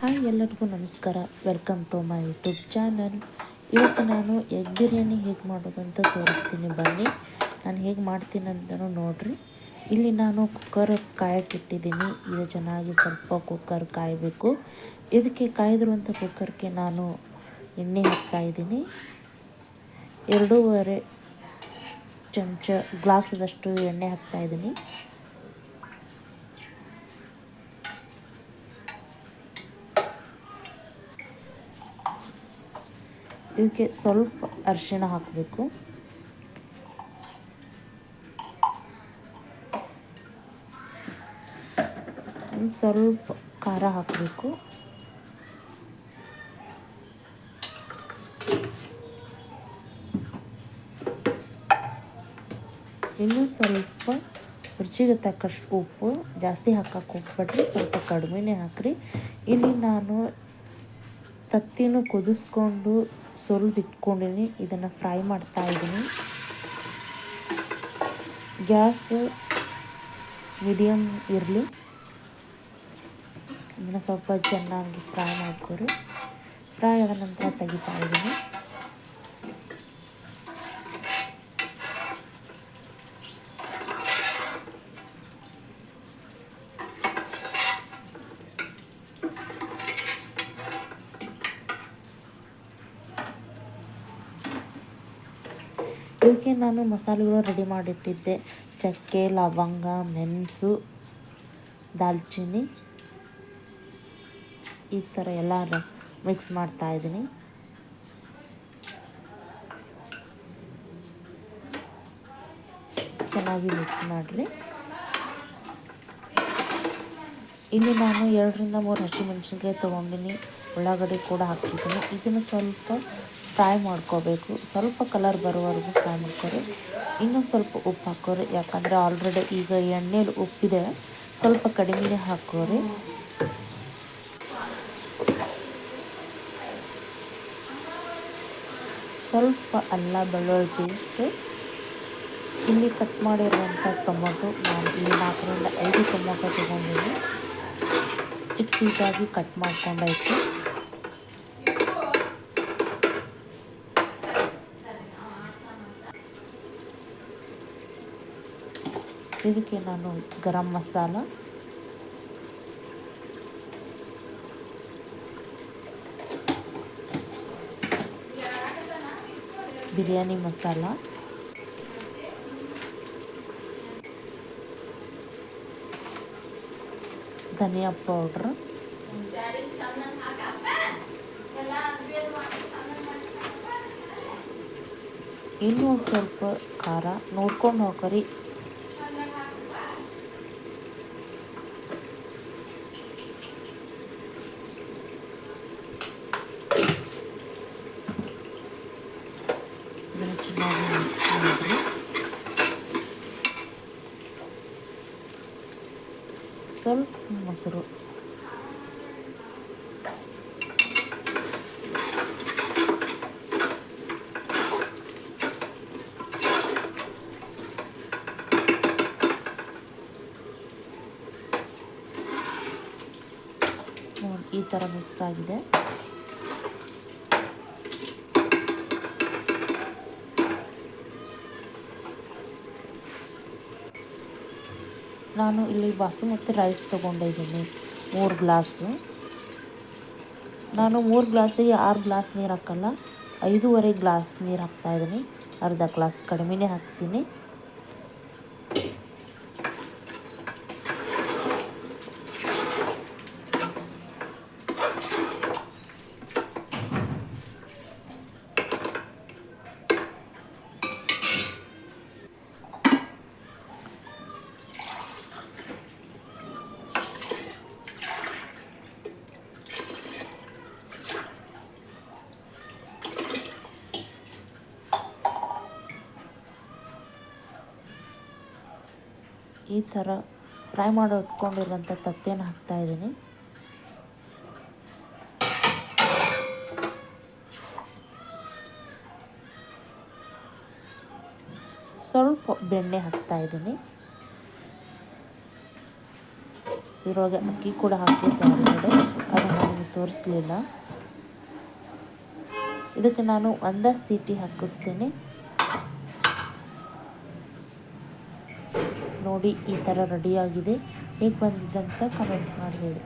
Hi ಎಲ್ಲರಿಗೂ ನಮಸ್ಕಾರ. Welcome to my YouTube channel. ಇವತ್ತು ನಾನು ಎಗ್ ಬಿರಿಯಾನಿ ಹೇಗೆ ಮಾಡೋದು ಅಂತ ತೋರಿಸ್ತೀನಿ. ಬನ್ನಿ, ನಾನು ಹೇಗೆ ಮಾಡ್ತೀನಿ ಅಂತಲೂ ನೋಡಿರಿ. ಇಲ್ಲಿ ನಾನು ಕುಕ್ಕರ್ ಕಾಯಕ್ಕಿಟ್ಟಿದ್ದೀನಿ. ಇದು ಚೆನ್ನಾಗಿ ಸ್ವಲ್ಪ ಕುಕ್ಕರ್ ಕಾಯಬೇಕು. ಇದಕ್ಕೆ ಕಾಯ್ದಿರುವಂಥ ಕುಕ್ಕರ್ಗೆ ನಾನು ಎಣ್ಣೆ ಹಾಕ್ತಾಯಿದ್ದೀನಿ. 2.5 ಚಮಚ ಗ್ಲಾಸದಷ್ಟು ಎಣ್ಣೆ ಹಾಕ್ತಾಯಿದ್ದೀನಿ. ಇದಕ್ಕೆ ಸ್ವಲ್ಪ ಅರಿಶಿಣ ಹಾಕಬೇಕು. ಸ್ವಲ್ಪ ಖಾರ ಹಾಕಬೇಕು. ಇನ್ನೂ ಸ್ವಲ್ಪ ರುಚಿಗೆ ತಕ್ಕಷ್ಟು ಉಪ್ಪು. ಜಾಸ್ತಿ ಹಾಕಕ್ಕೆ ಹೋಗ್ಬೇಡ್ರಿ, ಸ್ವಲ್ಪ ಕಡಿಮೆನೇ ಹಾಕ್ರಿ. ಇಲ್ಲಿ ನಾನು ತತ್ತಿನೂ ಕುದಿಸ್ಕೊಂಡು ಸುರಿದಿಟ್ಕೊಂಡಿನಿ. ಇದನ್ನು ಫ್ರೈ ಮಾಡ್ತಾಯಿದ್ದೀನಿ. ಗ್ಯಾಸ್ ಮೀಡಿಯಮ್ ಇರಲಿ. ಇದನ್ನು ಸ್ವಲ್ಪ ಚೆನ್ನಾಗಿ ಫ್ರೈ ಮಾಡ್ಕೊರಿ. ಫ್ರೈ ಆದ ನಂತರ ತೆಗಿತಾ ಇದ್ದೀನಿ. ಇದಕ್ಕೆ ನಾನು ಮಸಾಲೆಗಳು ರೆಡಿ ಮಾಡಿಟ್ಟಿದ್ದೆ. ಚಕ್ಕೆ, ಲವಂಗ, ಮೆಣಸು, ದಾಲ್ಚಿನ್ನಿ, ಈ ಥರ ಎಲ್ಲ ಮಿಕ್ಸ್ ಮಾಡ್ತಾಯಿದ್ದೀನಿ. ಚೆನ್ನಾಗಿ ಮಿಕ್ಸ್ ಮಾಡಿರಿ. ಇಲ್ಲಿ ನಾನು 2-3 ಹಸಿಮೆಣಸಿನ್ಕಾಯಿ ತೊಗೊಂಡಿನಿ. ಉಳ್ಳಾಗಡ್ಡಿ ಕೂಡ ಹಾಕಿದ್ದೀನಿ. ಇದನ್ನು ಸ್ವಲ್ಪ ಫ್ರೈ ಮಾಡ್ಕೋಬೇಕು. ಸ್ವಲ್ಪ ಕಲರ್ ಬರೋವರೆಗೂ ಫ್ರೈ ಮಾಡ್ಕೊರಿ. ಇನ್ನೊಂದು ಸ್ವಲ್ಪ ಉಪ್ಪು ಹಾಕೋರಿ, ಯಾಕಂದರೆ ಆಲ್ರೆಡಿ ಈಗ ಎಣ್ಣೆಲಿ ಉಪ್ಪಿದೆ. ಸ್ವಲ್ಪ ಕಡಿಮೆನೇ ಹಾಕೋರಿ. ಸ್ವಲ್ಪ ಅಲ್ಲ ಬೆಳ್ಳುಳ್ಳಿ ಪೇಸ್ಟ್. ಇಲ್ಲಿ ಕಟ್ ಮಾಡಿರುವಂಥ ಟೊಮೊಟೊ, ನಾನು ಇಲ್ಲಿ 4-5 ಟೊಮೊಟೊ ತೊಗೊಂಡಿದ್ದೀನಿ. ಚಿಕ್ಕ ಪೀಸಾಗಿ ಕಟ್ ಮಾಡ್ಕೊಂಡಾಯ್ತು. ಇದಕ್ಕೆ ನಾನು ಗರಂ ಮಸಾಲ, ಬಿರಿಯಾನಿ ಮಸಾಲ, ಧನಿಯಾ ಪೌಡ್ರ್, ಇನ್ನೂ ಸ್ವಲ್ಪ ಖಾರ ನೋಡ್ಕೊಂಡು ಹಾಕೋರಿ. ಇದನ್ನು ಚೆನ್ನಾಗಿ ಮಿಕ್ಸ್ ಮಾಡಿರಿ. ಸ್ವಲ್ಪ ಮೊಸರು, ಈ ಥರ ಮಿಕ್ಸ್ ಆಗಿದೆ. ನಾನು ಇಲ್ಲಿ ಬಾಸುಮತಿ ರೈಸ್ ತೊಗೊಂಡಿದ್ದೀನಿ 3 ಗ್ಲಾಸು. ನಾನು 3 ಗ್ಲಾಸಿಗೆ 6 ಗ್ಲಾಸ್ ನೀರು ಹಾಕಲ್ಲ, 5.5 ಗ್ಲಾಸ್ ನೀರು ಹಾಕ್ತಾಯಿದ್ದೀನಿ. ಅರ್ಧ ಗ್ಲಾಸ್ ಕಡಿಮೆನೇ ಹಾಕ್ತೀನಿ. ಈ ಥರ ಫ್ರೈ ಮಾಡಿ ಇಟ್ಕೊಂಡಿರೋಂಥ ತತ್ತೇನ ಹಾಕ್ತಾಯಿದ್ದೀನಿ. ಸ್ವಲ್ಪ ಬೆಣ್ಣೆ ಹಾಕ್ತಾಯಿದ್ದೀನಿ. ಇದರೊಳಗೆ ಅಕ್ಕಿ ಕೂಡ ಹಾಕಿದ್ದೆ ಆಲ್ರೆಡಿ, ಅದನ್ನು ನಿಮಗೆ ತೋರಿಸ್ಲಿಲ್ಲ. ಇದಕ್ಕೆ ನಾನು ಒಂದೇ ಸೀಟಿ ಹಾಕಿಸ್ತೇನೆ. ನೋಡಿ ಈ ಥರ ರೆಡಿಯಾಗಿದೆ. ಹೇಗೆ ಬಂದಿದೆ ಅಂತ ಕಮೆಂಟ್ ಮಾಡಿ ಹೇಳಿ.